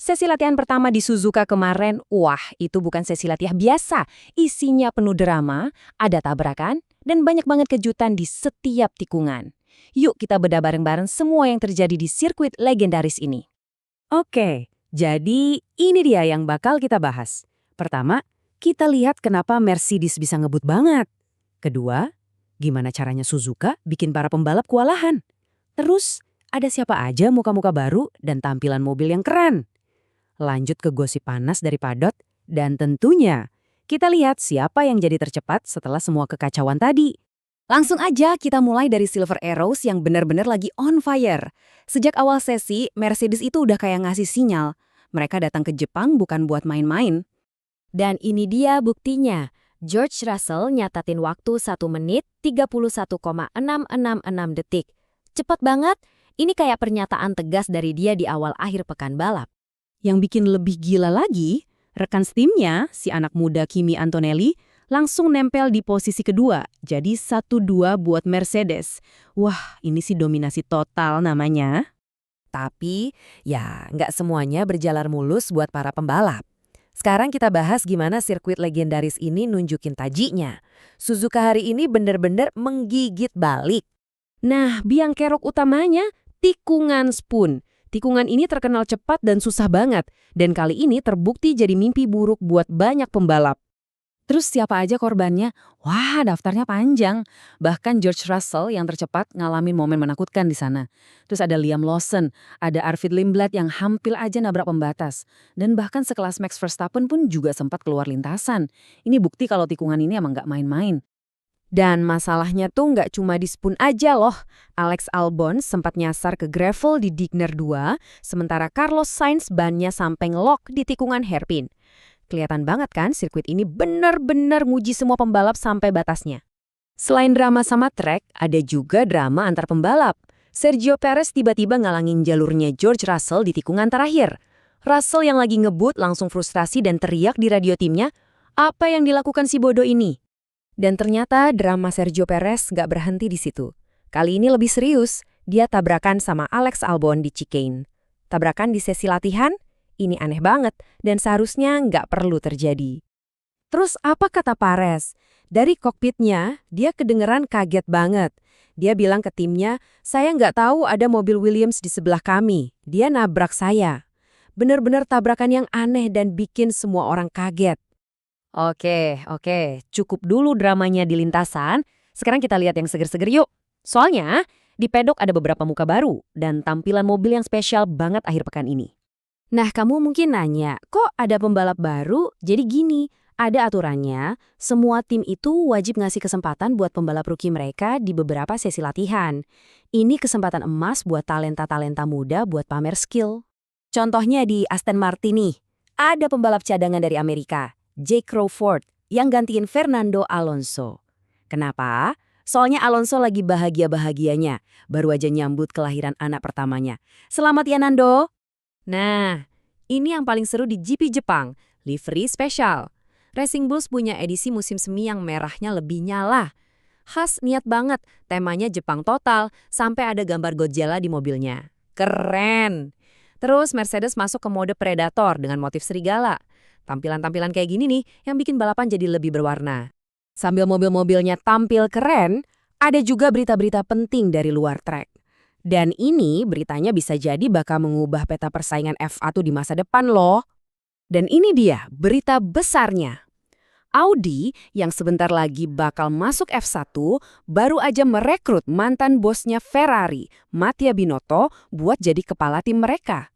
Sesi latihan pertama di Suzuka kemarin, wah itu bukan sesi latihan biasa. Isinya penuh drama, ada tabrakan, dan banyak banget kejutan di setiap tikungan. Yuk kita bedah bareng-bareng semua yang terjadi di sirkuit legendaris ini. Oke, jadi ini dia yang bakal kita bahas. Pertama, kita lihat kenapa Mercedes bisa ngebut banget. Kedua, gimana caranya Suzuka bikin para pembalap kewalahan. Terus, ada siapa aja muka-muka baru dan tampilan mobil yang keren. Lanjut ke gosip panas dari padot, dan tentunya kita lihat siapa yang jadi tercepat setelah semua kekacauan tadi. Langsung aja kita mulai dari Silver Arrows yang benar-benar lagi on fire. Sejak awal sesi, Mercedes itu udah kayak ngasih sinyal. Mereka datang ke Jepang bukan buat main-main. Dan ini dia buktinya. George Russell nyatatin waktu 1 menit 31,666 detik. Cepet banget, ini kayak pernyataan tegas dari dia di awal akhir pekan balap. Yang bikin lebih gila lagi, rekan timnya, si anak muda Kimi Antonelli, langsung nempel di posisi kedua, jadi 1-2 buat Mercedes. Wah, ini sih dominasi total namanya. Tapi, ya nggak semuanya berjalan mulus buat para pembalap. Sekarang kita bahas gimana sirkuit legendaris ini nunjukin tajinya. Suzuka hari ini bener-bener menggigit balik. Nah, biang kerok utamanya, tikungan Spoon. Tikungan ini terkenal cepat dan susah banget, dan kali ini terbukti jadi mimpi buruk buat banyak pembalap. Terus siapa aja korbannya? Wah, daftarnya panjang. Bahkan George Russell yang tercepat ngalamin momen menakutkan di sana. Terus ada Liam Lawson, ada Arvid Lindblad yang hampir aja nabrak pembatas. Dan bahkan sekelas Max Verstappen pun juga sempat keluar lintasan. Ini bukti kalau tikungan ini emang nggak main-main. Dan masalahnya tuh nggak cuma di Spoon aja loh. Alex Albon sempat nyasar ke gravel di Digner 2, sementara Carlos Sainz bannya sampai ngelok di tikungan hairpin. Kelihatan banget kan sirkuit ini benar-benar nguji semua pembalap sampai batasnya. Selain drama sama track, ada juga drama antar pembalap. Sergio Perez tiba-tiba ngalangin jalurnya George Russell di tikungan terakhir. Russell yang lagi ngebut langsung frustrasi dan teriak di radio timnya, "Apa yang dilakukan si bodoh ini?" Dan ternyata drama Sergio Perez nggak berhenti di situ. Kali ini lebih serius, dia tabrakan sama Alex Albon di Chicane. Tabrakan di sesi latihan? Ini aneh banget dan seharusnya nggak perlu terjadi. Terus apa kata Perez? Dari kokpitnya, dia kedengeran kaget banget. Dia bilang ke timnya, "Saya nggak tahu ada mobil Williams di sebelah kami. Dia nabrak saya." Bener-bener tabrakan yang aneh dan bikin semua orang kaget. Oke, cukup dulu dramanya di lintasan. Sekarang kita lihat yang seger-seger yuk. Soalnya, di pedok ada beberapa muka baru dan tampilan mobil yang spesial banget akhir pekan ini. Nah, kamu mungkin nanya, kok ada pembalap baru? Jadi gini, ada aturannya, semua tim itu wajib ngasih kesempatan buat pembalap rookie mereka di beberapa sesi latihan. Ini kesempatan emas buat talenta-talenta muda buat pamer skill. Contohnya di Aston Martin nih, ada pembalap cadangan dari Amerika, Jake Crawford, yang gantiin Fernando Alonso. Kenapa? Soalnya Alonso lagi bahagia-bahagianya, baru aja nyambut kelahiran anak pertamanya. Selamat ya Nando! Nah, ini yang paling seru di GP Jepang, livery spesial. Racing Bulls punya edisi musim semi yang merahnya lebih nyala. Khas niat banget, temanya Jepang total, sampai ada gambar Godzilla di mobilnya. Keren! Terus Mercedes masuk ke mode Predator dengan motif serigala. Tampilan-tampilan kayak gini nih yang bikin balapan jadi lebih berwarna. Sambil mobil-mobilnya tampil keren, ada juga berita-berita penting dari luar track. Dan ini beritanya bisa jadi bakal mengubah peta persaingan F1 di masa depan loh. Dan ini dia berita besarnya. Audi yang sebentar lagi bakal masuk F1 baru aja merekrut mantan bosnya Ferrari, Mattia Binotto, buat jadi kepala tim mereka.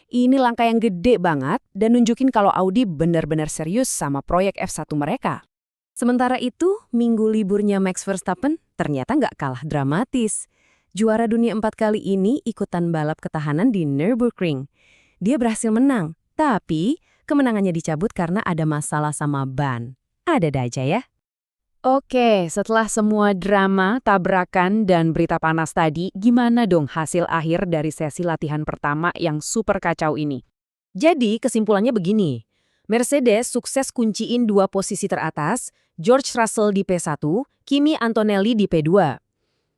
Ini langkah yang gede banget dan nunjukin kalau Audi benar-benar serius sama proyek F1 mereka. Sementara itu, minggu liburnya Max Verstappen ternyata nggak kalah dramatis. Juara dunia 4 kali ini ikutan balap ketahanan di Nürburgring. Dia berhasil menang, tapi kemenangannya dicabut karena ada masalah sama ban. Ada aja ya. Oke, setelah semua drama, tabrakan, dan berita panas tadi, gimana dong hasil akhir dari sesi latihan pertama yang super kacau ini? Jadi, kesimpulannya begini. Mercedes sukses kunciin 2 posisi teratas, George Russell di P1, Kimi Antonelli di P2.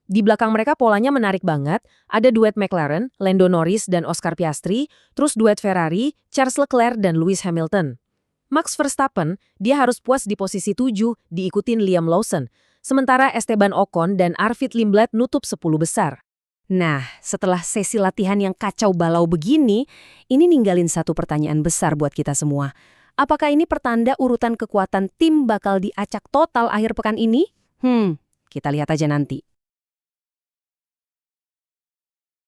Di belakang mereka polanya menarik banget. Ada duet McLaren, Lando Norris dan Oscar Piastri, terus duet Ferrari, Charles Leclerc dan Lewis Hamilton. Max Verstappen, dia harus puas di posisi 7, diikutin Liam Lawson. Sementara Esteban Ocon dan Arvid Lindblad nutup 10 besar. Nah, setelah sesi latihan yang kacau balau begini, ini ninggalin satu pertanyaan besar buat kita semua. Apakah ini pertanda urutan kekuatan tim bakal diacak total akhir pekan ini? Kita lihat aja nanti.